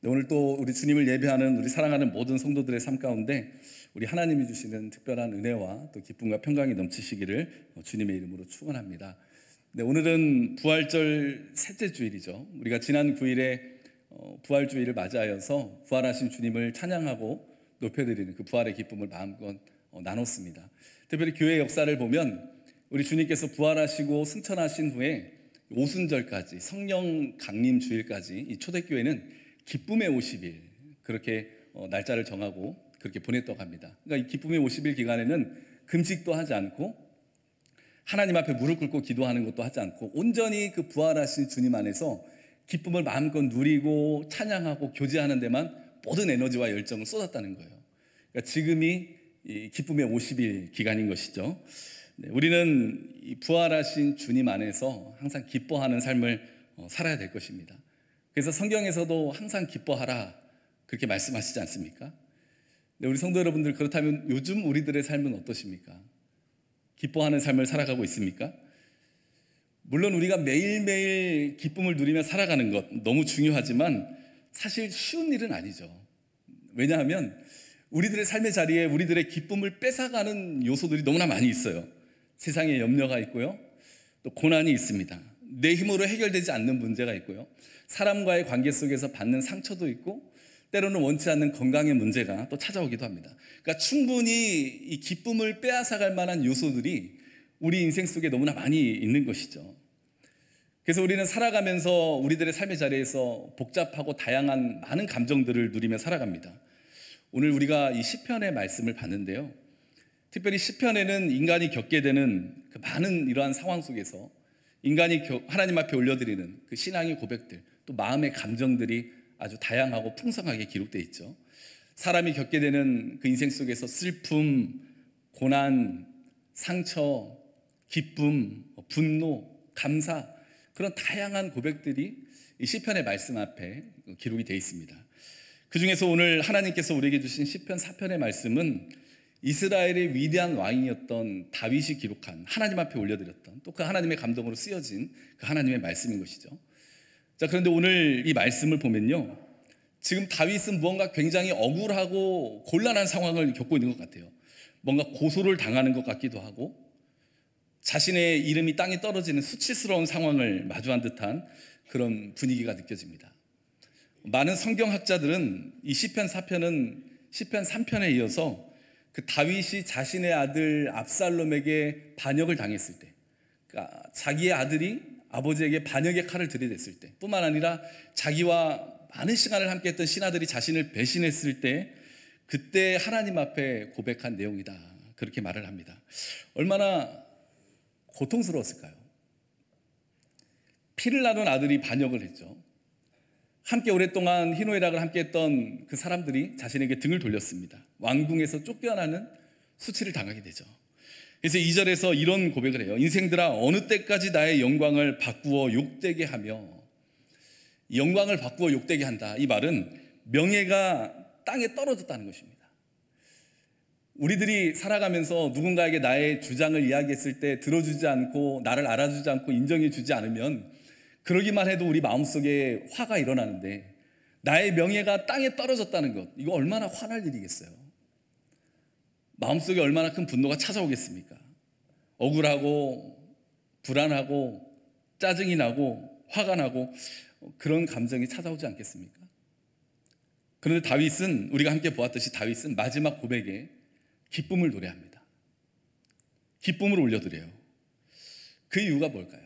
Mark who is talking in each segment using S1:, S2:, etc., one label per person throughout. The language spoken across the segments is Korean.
S1: 네, 오늘 또 우리 주님을 예배하는 우리 사랑하는 모든 성도들의 삶 가운데 우리 하나님이 주시는 특별한 은혜와 또 기쁨과 평강이 넘치시기를 주님의 이름으로 축원합니다. 네, 오늘은 부활절 셋째 주일이죠. 우리가 지난 9일에 부활주일을 맞이하여서 부활하신 주님을 찬양하고 높여드리는 그 부활의 기쁨을 마음껏 나눴습니다. 특별히 교회 역사를 보면 우리 주님께서 부활하시고 승천하신 후에 오순절까지 성령 강림 주일까지 이 초대교회는 기쁨의 50일 그렇게 날짜를 정하고 그렇게 보냈다고 합니다. 그러니까 이 기쁨의 50일 기간에는 금식도 하지 않고 하나님 앞에 무릎 꿇고 기도하는 것도 하지 않고 온전히 그 부활하신 주님 안에서 기쁨을 마음껏 누리고 찬양하고 교제하는 데만 모든 에너지와 열정을 쏟았다는 거예요. 그러니까 지금이 이 기쁨의 50일 기간인 것이죠. 네, 우리는 이 부활하신 주님 안에서 항상 기뻐하는 삶을 살아야 될 것입니다. 그래서 성경에서도 항상 기뻐하라 그렇게 말씀하시지 않습니까? 네, 우리 성도 여러분들, 그렇다면 요즘 우리들의 삶은 어떠십니까? 기뻐하는 삶을 살아가고 있습니까? 물론 우리가 매일매일 기쁨을 누리며 살아가는 것 너무 중요하지만 사실 쉬운 일은 아니죠. 왜냐하면 우리들의 삶의 자리에 우리들의 기쁨을 뺏어가는 요소들이 너무나 많이 있어요. 세상에 염려가 있고요, 또 고난이 있습니다. 내 힘으로 해결되지 않는 문제가 있고요, 사람과의 관계 속에서 받는 상처도 있고, 때로는 원치 않는 건강의 문제가 또 찾아오기도 합니다. 그러니까 충분히 이 기쁨을 빼앗아갈 만한 요소들이 우리 인생 속에 너무나 많이 있는 것이죠. 그래서 우리는 살아가면서 우리들의 삶의 자리에서 복잡하고 다양한 많은 감정들을 누리며 살아갑니다. 오늘 우리가 이 시편의 말씀을 봤는데요, 특별히 시편에는 인간이 겪게 되는 그 많은 이러한 상황 속에서 인간이 하나님 앞에 올려드리는 그 신앙의 고백들, 또 마음의 감정들이 아주 다양하고 풍성하게 기록되어 있죠. 사람이 겪게 되는 그 인생 속에서 슬픔, 고난, 상처, 기쁨, 분노, 감사, 그런 다양한 고백들이 이 시편의 말씀 앞에 기록이 되어 있습니다. 그 중에서 오늘 하나님께서 우리에게 주신 시편 4편의 말씀은 이스라엘의 위대한 왕이었던 다윗이 기록한, 하나님 앞에 올려드렸던, 또 그 하나님의 감동으로 쓰여진 그 하나님의 말씀인 것이죠. 자, 그런데 오늘 이 말씀을 보면요, 지금 다윗은 무언가 굉장히 억울하고 곤란한 상황을 겪고 있는 것 같아요. 뭔가 고소를 당하는 것 같기도 하고, 자신의 이름이 땅에 떨어지는 수치스러운 상황을 마주한 듯한 그런 분위기가 느껴집니다. 많은 성경학자들은 이 시편 4편은 시편 3편에 이어서 그 다윗이 자신의 아들 압살롬에게 반역을 당했을 때, 그러니까 자기의 아들이 아버지에게 반역의 칼을 들이댔을 때, 뿐만 아니라 자기와 많은 시간을 함께했던 신하들이 자신을 배신했을 때, 그때 하나님 앞에 고백한 내용이다, 그렇게 말을 합니다. 얼마나 고통스러웠을까요? 피를 나눈 아들이 반역을 했죠. 함께 오랫동안 희노애락을 함께했던 그 사람들이 자신에게 등을 돌렸습니다. 왕궁에서 쫓겨나는 수치를 당하게 되죠. 그래서 2절에서 이런 고백을 해요. 인생들아, 어느 때까지 나의 영광을 바꾸어 욕되게 하며, 영광을 바꾸어 욕되게 한다, 이 말은 명예가 땅에 떨어졌다는 것입니다. 우리들이 살아가면서 누군가에게 나의 주장을 이야기했을 때 들어주지 않고, 나를 알아주지 않고 인정해 주지 않으면 그러기만 해도 우리 마음속에 화가 일어나는데, 나의 명예가 땅에 떨어졌다는 것, 이거 얼마나 화날 일이겠어요. 마음속에 얼마나 큰 분노가 찾아오겠습니까? 억울하고 불안하고 짜증이 나고 화가 나고 그런 감정이 찾아오지 않겠습니까? 그런데 다윗은, 우리가 함께 보았듯이 다윗은 마지막 고백에 기쁨을 노래합니다. 기쁨을 올려드려요. 그 이유가 뭘까요?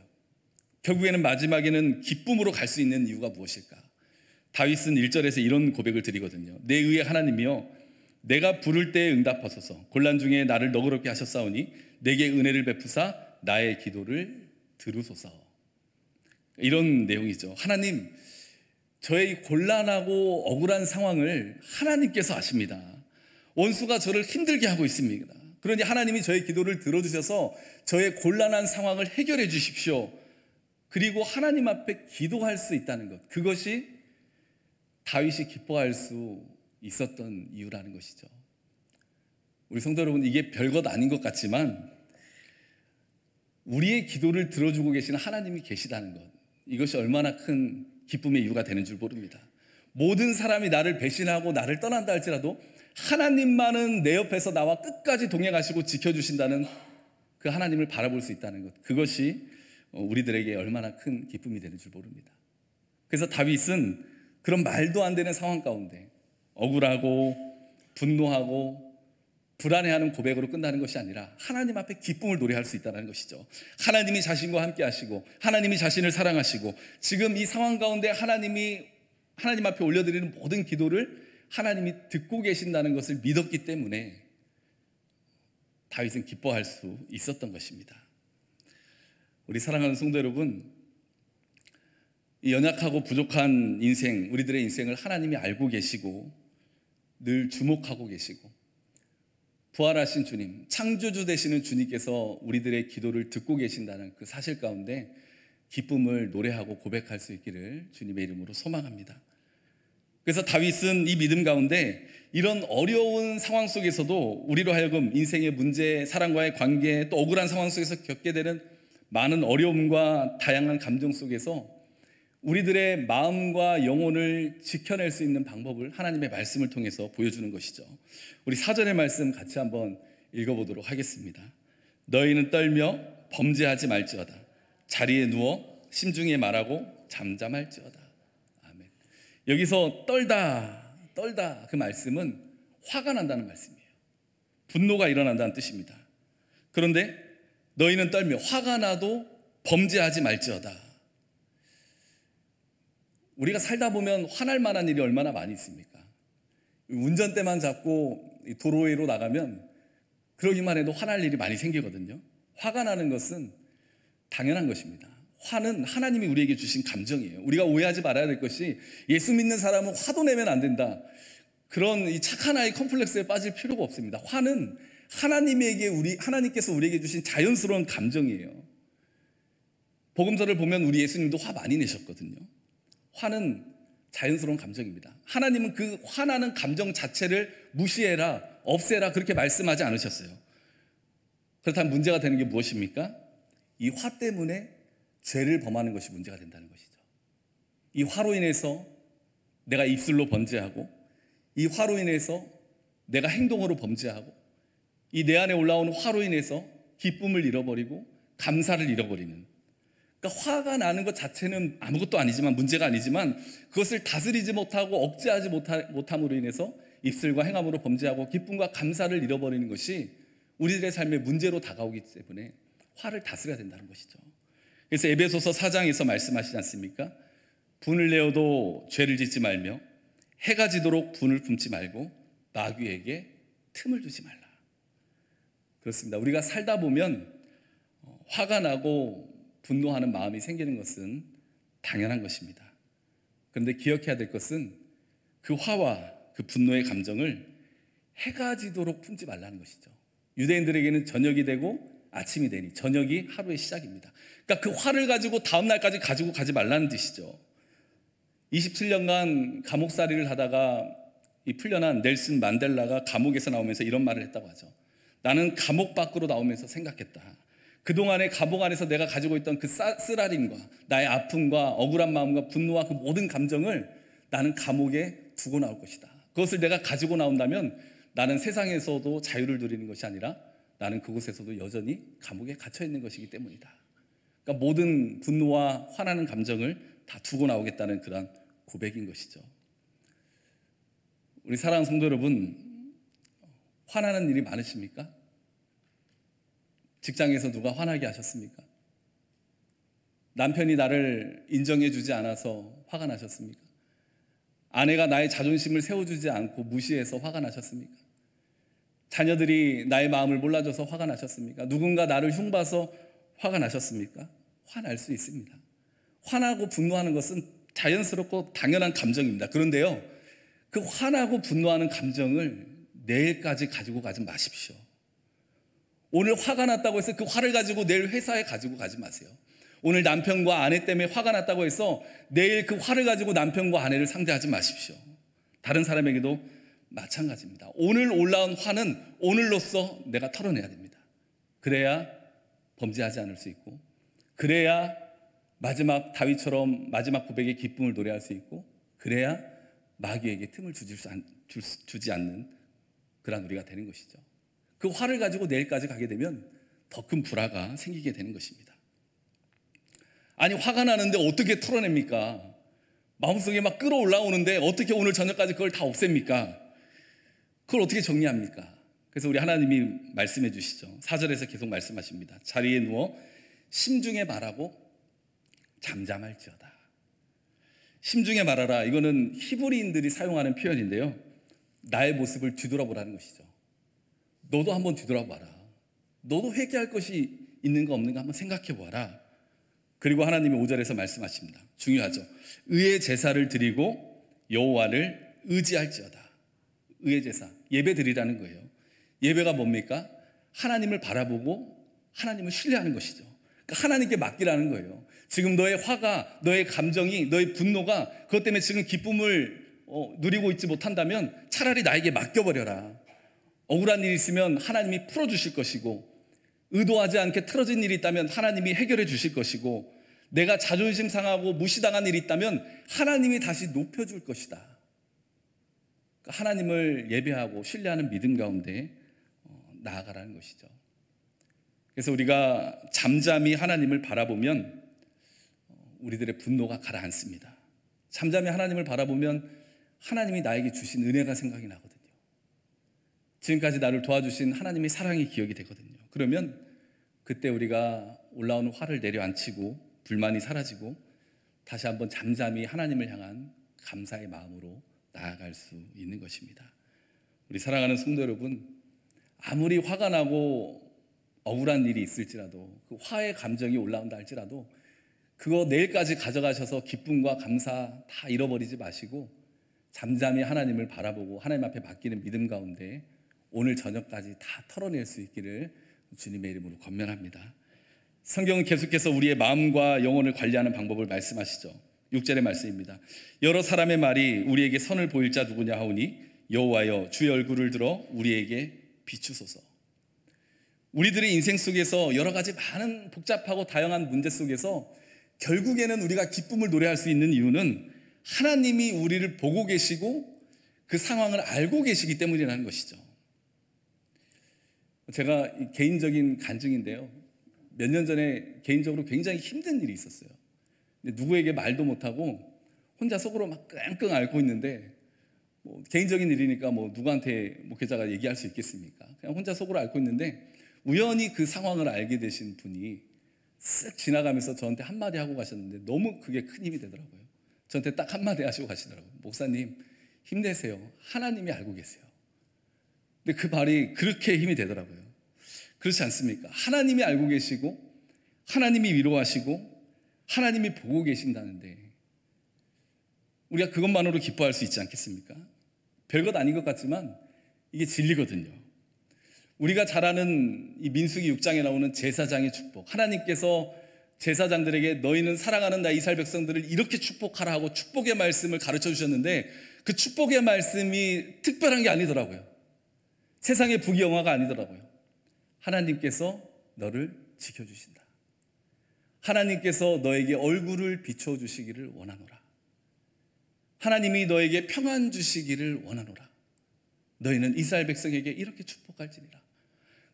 S1: 결국에는 마지막에는 기쁨으로 갈 수 있는 이유가 무엇일까? 다윗은 1절에서 이런 고백을 드리거든요. 내 의의 하나님이여, 내가 부를 때에 응답하소서. 곤란 중에 나를 너그럽게 하셨사오니 내게 은혜를 베푸사 나의 기도를 들으소서. 이런 내용이죠. 하나님, 저의 곤란하고 억울한 상황을 하나님께서 아십니다. 원수가 저를 힘들게 하고 있습니다. 그러니 하나님이 저의 기도를 들어주셔서 저의 곤란한 상황을 해결해 주십시오. 그리고 하나님 앞에 기도할 수 있다는 것, 그것이 다윗이 기뻐할 수 있었던 이유라는 것이죠. 우리 성도 여러분, 이게 별것 아닌 것 같지만 우리의 기도를 들어주고 계시는 하나님이 계시다는 것, 이것이 얼마나 큰 기쁨의 이유가 되는 줄 모릅니다. 모든 사람이 나를 배신하고 나를 떠난다 할지라도 하나님만은 내 옆에서 나와 끝까지 동행하시고 지켜주신다는 그 하나님을 바라볼 수 있다는 것, 그것이 우리들에게 얼마나 큰 기쁨이 되는 줄 모릅니다. 그래서 다윗은 그런 말도 안 되는 상황 가운데 억울하고 분노하고 불안해하는 고백으로 끝나는 것이 아니라 하나님 앞에 기쁨을 노래할 수 있다는 것이죠. 하나님이 자신과 함께 하시고 하나님이 자신을 사랑하시고 지금 이 상황 가운데 하나님 앞에 올려드리는 모든 기도를 하나님이 듣고 계신다는 것을 믿었기 때문에 다윗은 기뻐할 수 있었던 것입니다. 우리 사랑하는 성도 여러분, 이 연약하고 부족한 인생, 우리들의 인생을 하나님이 알고 계시고 늘 주목하고 계시고 부활하신 주님, 창조주 되시는 주님께서 우리들의 기도를 듣고 계신다는 그 사실 가운데 기쁨을 노래하고 고백할 수 있기를 주님의 이름으로 소망합니다. 그래서 다윗은 이 믿음 가운데 이런 어려운 상황 속에서도 우리로 하여금 인생의 문제, 사랑과의 관계, 또 억울한 상황 속에서 겪게 되는 많은 어려움과 다양한 감정 속에서 우리들의 마음과 영혼을 지켜낼 수 있는 방법을 하나님의 말씀을 통해서 보여주는 것이죠. 우리 4절의 말씀 같이 한번 읽어보도록 하겠습니다. 너희는 떨며 범죄하지 말지어다. 자리에 누워 심중에 말하고 잠잠할지어다. 아멘. 여기서 떨다 그 말씀은 화가 난다는 말씀이에요. 분노가 일어난다는 뜻입니다. 그런데 너희는 떨며 화가 나도 범죄하지 말지어다. 우리가 살다 보면 화날 만한 일이 얼마나 많이 있습니까? 운전대만 잡고 도로 위로 나가면 그러기만 해도 화날 일이 많이 생기거든요. 화가 나는 것은 당연한 것입니다. 화는 하나님이 우리에게 주신 감정이에요. 우리가 오해하지 말아야 될 것이 예수 믿는 사람은 화도 내면 안 된다, 그런 이 착한 아이 컴플렉스에 빠질 필요가 없습니다. 화는 하나님께서 우리에게 주신 자연스러운 감정이에요. 복음서를 보면 우리 예수님도 화 많이 내셨거든요. 화는 자연스러운 감정입니다. 하나님은 그 화나는 감정 자체를 무시해라, 없애라 그렇게 말씀하지 않으셨어요. 그렇다면 문제가 되는 게 무엇입니까? 이 화 때문에 죄를 범하는 것이 문제가 된다는 것이죠. 이 화로 인해서 내가 입술로 범죄하고, 이 화로 인해서 내가 행동으로 범죄하고, 이 내 안에 올라오는 화로 인해서 기쁨을 잃어버리고 감사를 잃어버리는, 그러니까 화가 나는 것 자체는 아무것도 아니지만, 문제가 아니지만 그것을 다스리지 못하고 억제하지 못함으로 인해서 입술과 행함으로 범죄하고 기쁨과 감사를 잃어버리는 것이 우리들의 삶의 문제로 다가오기 때문에 화를 다스려야 된다는 것이죠. 그래서 에베소서 4장에서 말씀하시지 않습니까? 분을 내어도 죄를 짓지 말며 해가 지도록 분을 품지 말고 마귀에게 틈을 주지 말라. 그렇습니다. 우리가 살다 보면 화가 나고 분노하는 마음이 생기는 것은 당연한 것입니다. 그런데 기억해야 될 것은 그 화와 그 분노의 감정을 해가 지도록 품지 말라는 것이죠. 유대인들에게는 저녁이 되고 아침이 되니 저녁이 하루의 시작입니다. 그러니까 그 화를 가지고 다음 날까지 가지고 가지 말라는 뜻이죠. 27년간 감옥살이를 하다가 이 풀려난 넬슨 만델라가 감옥에서 나오면서 이런 말을 했다고 하죠. 나는 감옥 밖으로 나오면서 생각했다. 그동안에 감옥 안에서 내가 가지고 있던 그 쓰라림과 나의 아픔과 억울한 마음과 분노와 그 모든 감정을 나는 감옥에 두고 나올 것이다. 그것을 내가 가지고 나온다면 나는 세상에서도 자유를 누리는 것이 아니라 나는 그곳에서도 여전히 감옥에 갇혀 있는 것이기 때문이다. 그러니까 모든 분노와 화나는 감정을 다 두고 나오겠다는 그런 고백인 것이죠. 우리 사랑하는 성도 여러분, 화나는 일이 많으십니까? 직장에서 누가 화나게 하셨습니까? 남편이 나를 인정해 주지 않아서 화가 나셨습니까? 아내가 나의 자존심을 세워주지 않고 무시해서 화가 나셨습니까? 자녀들이 나의 마음을 몰라줘서 화가 나셨습니까? 누군가 나를 흉봐서 화가 나셨습니까? 화날 수 있습니다. 화나고 분노하는 것은 자연스럽고 당연한 감정입니다. 그런데요, 그 화나고 분노하는 감정을 내일까지 가지고 가지 마십시오. 오늘 화가 났다고 해서 그 화를 가지고 내일 회사에 가지고 가지 마세요. 오늘 남편과 아내 때문에 화가 났다고 해서 내일 그 화를 가지고 남편과 아내를 상대하지 마십시오. 다른 사람에게도 마찬가지입니다. 오늘 올라온 화는 오늘로써 내가 털어내야 됩니다. 그래야 범죄하지 않을 수 있고, 그래야 마지막 다윗처럼 마지막 고백의 기쁨을 노래할 수 있고, 그래야 마귀에게 틈을 주지 않는 그런 우리가 되는 것이죠. 그 화를 가지고 내일까지 가게 되면 더 큰 불화가 생기게 되는 것입니다. 아니, 화가 나는데 어떻게 털어냅니까? 마음속에 막 끌어올라오는데 어떻게 오늘 저녁까지 그걸 다 없앱니까? 그걸 어떻게 정리합니까? 그래서 우리 하나님이 말씀해 주시죠. 4절에서 계속 말씀하십니다. 자리에 누워 심중에 말하고 잠잠할지어다. 심중에 말하라. 이거는 히브리인들이 사용하는 표현인데요, 나의 모습을 뒤돌아보라는 것이죠. 너도 한번 뒤돌아봐라. 너도 회개할 것이 있는가 없는가 한번 생각해 보아라. 그리고 하나님이 5절에서 말씀하십니다. 중요하죠. 의의 제사를 드리고 여호와를 의지할지어다. 의의 제사, 예배 드리라는 거예요. 예배가 뭡니까? 하나님을 바라보고 하나님을 신뢰하는 것이죠. 그러니까 하나님께 맡기라는 거예요. 지금 너의 화가, 너의 감정이, 너의 분노가 그것 때문에 지금 기쁨을 누리고 있지 못한다면 차라리 나에게 맡겨버려라. 억울한 일이 있으면 하나님이 풀어주실 것이고, 의도하지 않게 틀어진 일이 있다면 하나님이 해결해 주실 것이고, 내가 자존심 상하고 무시당한 일이 있다면 하나님이 다시 높여줄 것이다. 그러니까 하나님을 예배하고 신뢰하는 믿음 가운데 나아가라는 것이죠. 그래서 우리가 잠잠히 하나님을 바라보면 우리들의 분노가 가라앉습니다. 잠잠히 하나님을 바라보면 하나님이 나에게 주신 은혜가 생각이 나거든요. 지금까지 나를 도와주신 하나님의 사랑이 기억이 되거든요. 그러면 그때 우리가 올라오는 화를 내려앉히고 불만이 사라지고 다시 한번 잠잠히 하나님을 향한 감사의 마음으로 나아갈 수 있는 것입니다. 우리 사랑하는 성도 여러분, 아무리 화가 나고 억울한 일이 있을지라도, 그 화의 감정이 올라온다 할지라도 그거 내일까지 가져가셔서 기쁨과 감사 다 잃어버리지 마시고 잠잠히 하나님을 바라보고 하나님 앞에 맡기는 믿음 가운데 오늘 저녁까지 다 털어낼 수 있기를 주님의 이름으로 권면합니다. 성경은 계속해서 우리의 마음과 영혼을 관리하는 방법을 말씀하시죠. 6절의 말씀입니다. 여러 사람의 말이 우리에게 선을 보일 자 누구냐 하오니 여호와여 주의 얼굴을 들어 우리에게 비추소서. 우리들의 인생 속에서 여러 가지 많은 복잡하고 다양한 문제 속에서 결국에는 우리가 기쁨을 노래할 수 있는 이유는 하나님이 우리를 보고 계시고 그 상황을 알고 계시기 때문이라는 것이죠. 제가 개인적인 간증인데요, 몇 년 전에 개인적으로 굉장히 힘든 일이 있었어요. 근데 누구에게 말도 못하고 혼자 속으로 막 끙끙 앓고 있는데, 개인적인 일이니까 누구한테 목회자가 얘기할 수 있겠습니까? 그냥 혼자 속으로 앓고 있는데 우연히 그 상황을 알게 되신 분이 쓱 지나가면서 저한테 한마디 하고 가셨는데 너무 그게 큰 힘이 되더라고요. 저한테 딱 한마디 하시고 가시더라고요. 목사님 힘내세요. 하나님이 알고 계세요. 근데 그 말이 그렇게 힘이 되더라고요. 그렇지 않습니까? 하나님이 알고 계시고 하나님이 위로하시고 하나님이 보고 계신다는데 우리가 그것만으로 기뻐할 수 있지 않겠습니까? 별것 아닌 것 같지만 이게 진리거든요. 우리가 잘 아는 이 민수기 6장에 나오는 제사장의 축복, 하나님께서 제사장들에게 너희는 사랑하는 나 이스라엘 백성들을 이렇게 축복하라 하고 축복의 말씀을 가르쳐 주셨는데 그 축복의 말씀이 특별한 게 아니더라고요. 세상의 부귀영화가 아니더라고요. 하나님께서 너를 지켜주신다. 하나님께서 너에게 얼굴을 비춰주시기를 원하노라. 하나님이 너에게 평안 주시기를 원하노라. 너희는 이스라엘 백성에게 이렇게 축복할지니라.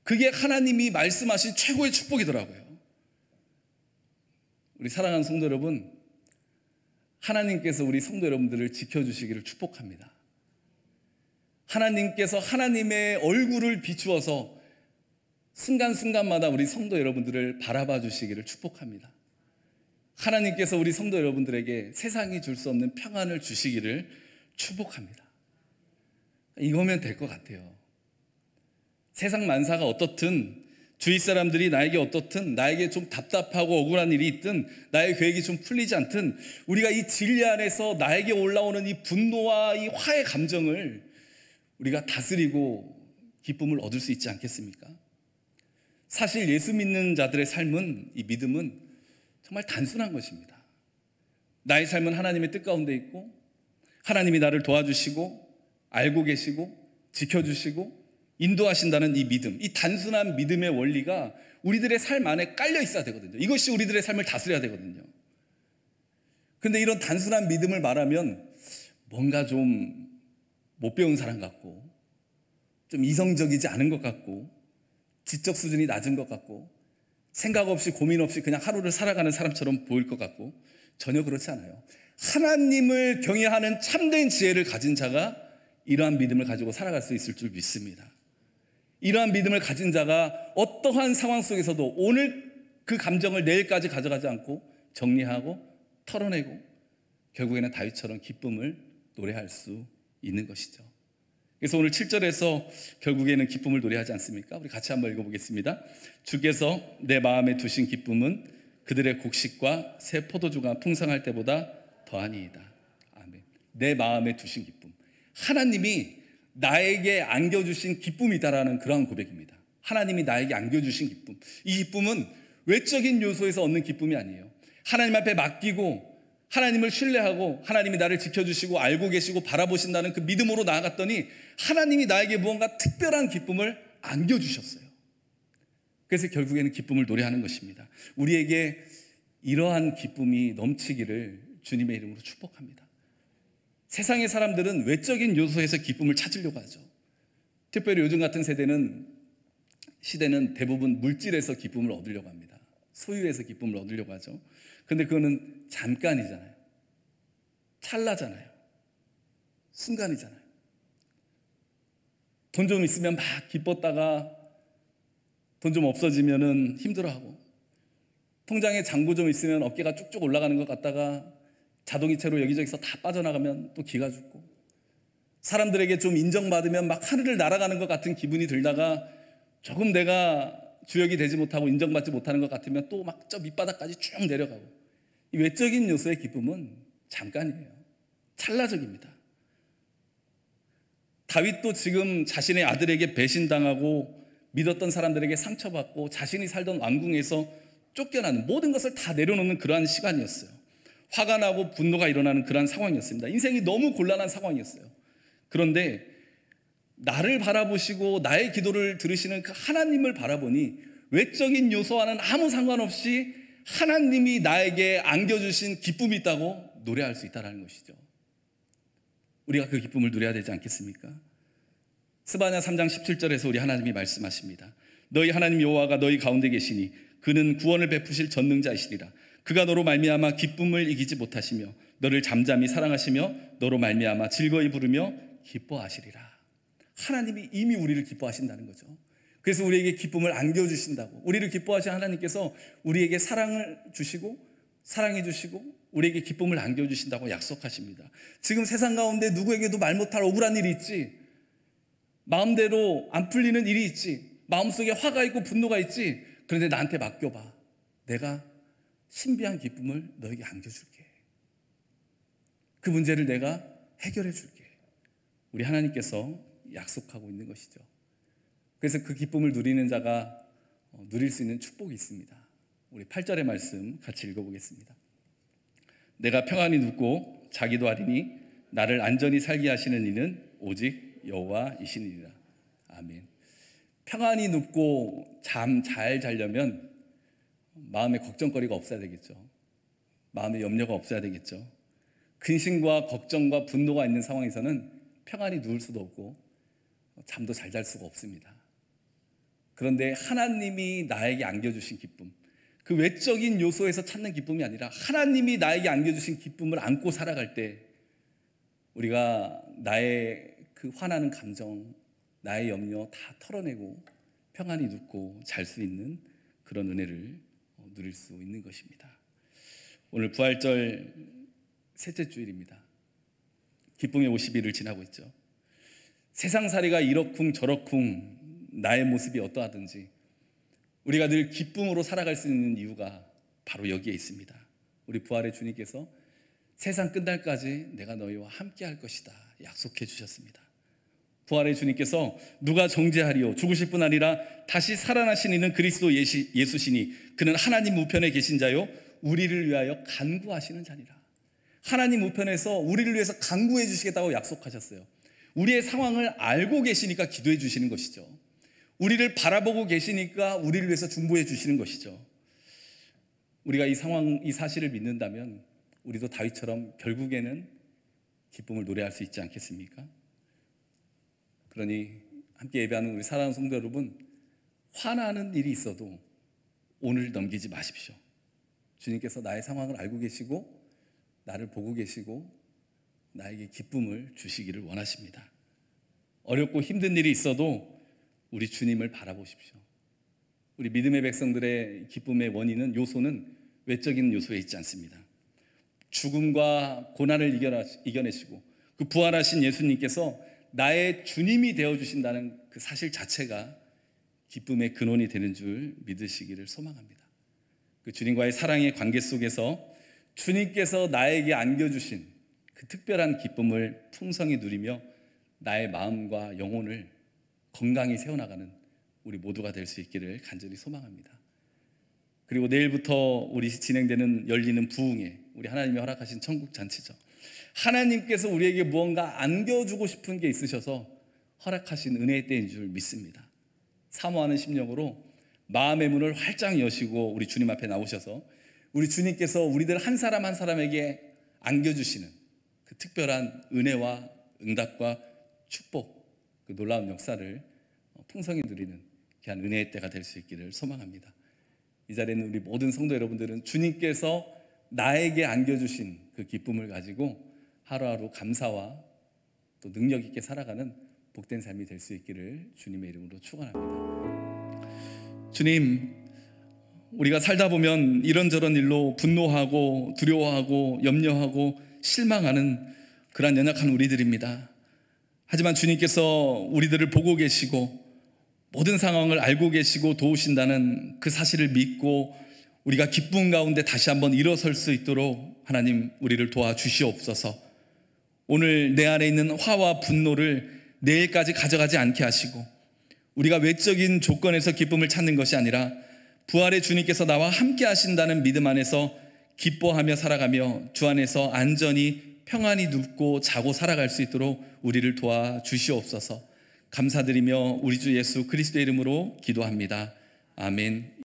S1: 그게 하나님이 말씀하신 최고의 축복이더라고요. 우리 사랑하는 성도 여러분, 하나님께서 우리 성도 여러분들을 지켜주시기를 축복합니다. 하나님께서 하나님의 얼굴을 비추어서 순간순간마다 우리 성도 여러분들을 바라봐 주시기를 축복합니다. 하나님께서 우리 성도 여러분들에게 세상이 줄 수 없는 평안을 주시기를 축복합니다. 이거면 될 것 같아요. 세상 만사가 어떻든, 주위 사람들이 나에게 어떻든, 나에게 좀 답답하고 억울한 일이 있든, 나의 계획이 좀 풀리지 않든, 우리가 이 진리 안에서 나에게 올라오는 이 분노와 이 화의 감정을 우리가 다스리고 기쁨을 얻을 수 있지 않겠습니까? 사실 예수 믿는 자들의 삶은, 이 믿음은 정말 단순한 것입니다. 나의 삶은 하나님의 뜻 가운데 있고 하나님이 나를 도와주시고 알고 계시고 지켜주시고 인도하신다는 이 믿음, 이 단순한 믿음의 원리가 우리들의 삶 안에 깔려 있어야 되거든요. 이것이 우리들의 삶을 다스려야 되거든요. 그런데 이런 단순한 믿음을 말하면 뭔가 좀 못 배운 사람 같고, 좀 이성적이지 않은 것 같고, 지적 수준이 낮은 것 같고, 생각 없이 고민 없이 그냥 하루를 살아가는 사람처럼 보일 것 같고, 전혀 그렇지 않아요. 하나님을 경외하는 참된 지혜를 가진 자가 이러한 믿음을 가지고 살아갈 수 있을 줄 믿습니다. 이러한 믿음을 가진 자가 어떠한 상황 속에서도 오늘 그 감정을 내일까지 가져가지 않고 정리하고 털어내고 결국에는 다윗처럼 기쁨을 노래할 수 있는 것이죠. 그래서 오늘 7절에서 결국에는 기쁨을 노래하지 않습니까? 우리 같이 한번 읽어보겠습니다. 주께서 내 마음에 두신 기쁨은 그들의 곡식과 새 포도주가 풍성할 때보다 더하니이다. 아멘. 내 마음에 두신 기쁨, 하나님이 나에게 안겨주신 기쁨이다라는 그러한 고백입니다. 하나님이 나에게 안겨주신 기쁨, 이 기쁨은 외적인 요소에서 얻는 기쁨이 아니에요. 하나님 앞에 맡기고 하나님을 신뢰하고 하나님이 나를 지켜주시고 알고 계시고 바라보신다는 그 믿음으로 나아갔더니 하나님이 나에게 무언가 특별한 기쁨을 안겨주셨어요. 그래서 결국에는 기쁨을 노래하는 것입니다. 우리에게 이러한 기쁨이 넘치기를 주님의 이름으로 축복합니다. 세상의 사람들은 외적인 요소에서 기쁨을 찾으려고 하죠. 특별히 요즘 같은 시대는 대부분 물질에서 기쁨을 얻으려고 합니다. 소유에서 기쁨을 얻으려고 하죠. 근데 그거는 잠깐이잖아요. 찰나잖아요. 순간이잖아요. 돈 좀 있으면 막 기뻤다가 돈 좀 없어지면은 힘들어하고, 통장에 잔고 좀 있으면 어깨가 쭉쭉 올라가는 것 같다가 자동이체로 여기저기서 다 빠져나가면 또 기가 죽고, 사람들에게 좀 인정받으면 막 하늘을 날아가는 것 같은 기분이 들다가 조금 내가 주역이 되지 못하고 인정받지 못하는 것 같으면 또 막 저 밑바닥까지 쭉 내려가고, 이 외적인 요소의 기쁨은 잠깐이에요. 찰나적입니다. 다윗도 지금 자신의 아들에게 배신당하고 믿었던 사람들에게 상처받고 자신이 살던 왕궁에서 쫓겨나는, 모든 것을 다 내려놓는 그러한 시간이었어요. 화가 나고 분노가 일어나는 그러한 상황이었습니다. 인생이 너무 곤란한 상황이었어요. 그런데 나를 바라보시고 나의 기도를 들으시는 그 하나님을 바라보니 외적인 요소와는 아무 상관없이 하나님이 나에게 안겨주신 기쁨이 있다고 노래할 수 있다는 것이죠. 우리가 그 기쁨을 누려야 되지 않겠습니까? 스바냐 3장 17절에서 우리 하나님이 말씀하십니다. 너희 하나님 여호와가 너희 가운데 계시니 그는 구원을 베푸실 전능자이시리라. 그가 너로 말미암아 기쁨을 이기지 못하시며 너를 잠잠히 사랑하시며 너로 말미암아 즐거이 부르며 기뻐하시리라. 하나님이 이미 우리를 기뻐하신다는 거죠. 그래서 우리에게 기쁨을 안겨주신다고, 우리를 기뻐하신 하나님께서 우리에게 사랑을 주시고 사랑해 주시고 우리에게 기쁨을 안겨주신다고 약속하십니다. 지금 세상 가운데 누구에게도 말 못할 억울한 일이 있지, 마음대로 안 풀리는 일이 있지, 마음속에 화가 있고 분노가 있지, 그런데 나한테 맡겨봐. 내가 신비한 기쁨을 너에게 안겨줄게. 그 문제를 내가 해결해 줄게. 우리 하나님께서 약속하고 있는 것이죠. 그래서 그 기쁨을 누리는 자가 누릴 수 있는 축복이 있습니다. 우리 8절의 말씀 같이 읽어보겠습니다. 내가 평안히 눕고 자기도 하리니 나를 안전히 살게 하시는 이는 오직 여호와이시니라. 아멘. 평안히 눕고 잠 잘 자려면 마음에 걱정거리가 없어야 되겠죠. 마음에 염려가 없어야 되겠죠. 근심과 걱정과 분노가 있는 상황에서는 평안히 누울 수도 없고 잠도 잘 잘 수가 없습니다. 그런데 하나님이 나에게 안겨주신 기쁨, 그 외적인 요소에서 찾는 기쁨이 아니라 하나님이 나에게 안겨주신 기쁨을 안고 살아갈 때 우리가 나의 그 화나는 감정, 나의 염려 다 털어내고 평안히 눕고 잘 수 있는 그런 은혜를 누릴 수 있는 것입니다. 오늘 부활절 셋째 주일입니다. 기쁨의 50일을 지나고 있죠. 세상살이가 이러쿵 저러쿵 나의 모습이 어떠하든지 우리가 늘 기쁨으로 살아갈 수 있는 이유가 바로 여기에 있습니다. 우리 부활의 주님께서 세상 끝날까지 내가 너희와 함께 할 것이다 약속해 주셨습니다. 부활의 주님께서 누가 정죄하리요, 죽으실 뿐 아니라 다시 살아나신 이는 그리스도 예수시니 그는 하나님 우편에 계신 자요 우리를 위하여 간구하시는 자니라. 하나님 우편에서 우리를 위해서 간구해 주시겠다고 약속하셨어요. 우리의 상황을 알고 계시니까 기도해 주시는 것이죠. 우리를 바라보고 계시니까 우리를 위해서 중보해 주시는 것이죠. 우리가 이 상황, 이 사실을 믿는다면 우리도 다윗처럼 결국에는 기쁨을 노래할 수 있지 않겠습니까? 그러니 함께 예배하는 우리 사랑하는 성도 여러분, 화나는 일이 있어도 오늘 넘기지 마십시오. 주님께서 나의 상황을 알고 계시고 나를 보고 계시고 나에게 기쁨을 주시기를 원하십니다. 어렵고 힘든 일이 있어도 우리 주님을 바라보십시오. 우리 믿음의 백성들의 기쁨의 원인은, 요소는 외적인 요소에 있지 않습니다. 죽음과 고난을 이겨내시고 그 부활하신 예수님께서 나의 주님이 되어주신다는 그 사실 자체가 기쁨의 근원이 되는 줄 믿으시기를 소망합니다. 그 주님과의 사랑의 관계 속에서 주님께서 나에게 안겨주신 그 특별한 기쁨을 풍성히 누리며 나의 마음과 영혼을 건강히 세워나가는 우리 모두가 될 수 있기를 간절히 소망합니다. 그리고 내일부터 우리 진행되는 열리는 부흥회, 우리 하나님이 허락하신 천국 잔치죠. 하나님께서 우리에게 무언가 안겨주고 싶은 게 있으셔서 허락하신 은혜의 때인 줄 믿습니다. 사모하는 심령으로 마음의 문을 활짝 여시고 우리 주님 앞에 나오셔서 우리 주님께서 우리들 한 사람 한 사람에게 안겨주시는 그 특별한 은혜와 응답과 축복, 그 놀라운 역사를 풍성히 누리는 귀한 은혜의 때가 될 수 있기를 소망합니다. 이 자리에 있는 우리 모든 성도 여러분들은 주님께서 나에게 안겨주신 그 기쁨을 가지고 하루하루 감사와 또 능력 있게 살아가는 복된 삶이 될 수 있기를 주님의 이름으로 축원합니다. 주님, 우리가 살다 보면 이런저런 일로 분노하고 두려워하고 염려하고 실망하는 그러한 연약한 우리들입니다. 하지만 주님께서 우리들을 보고 계시고 모든 상황을 알고 계시고 도우신다는 그 사실을 믿고 우리가 기쁨 가운데 다시 한번 일어설 수 있도록 하나님 우리를 도와주시옵소서. 오늘 내 안에 있는 화와 분노를 내일까지 가져가지 않게 하시고 우리가 외적인 조건에서 기쁨을 찾는 것이 아니라 부활의 주님께서 나와 함께 하신다는 믿음 안에서 기뻐하며 살아가며 주 안에서 안전히 평안히 눕고 자고 살아갈 수 있도록 우리를 도와주시옵소서. 감사드리며 우리 주 예수 그리스도의 이름으로 기도합니다. 아멘.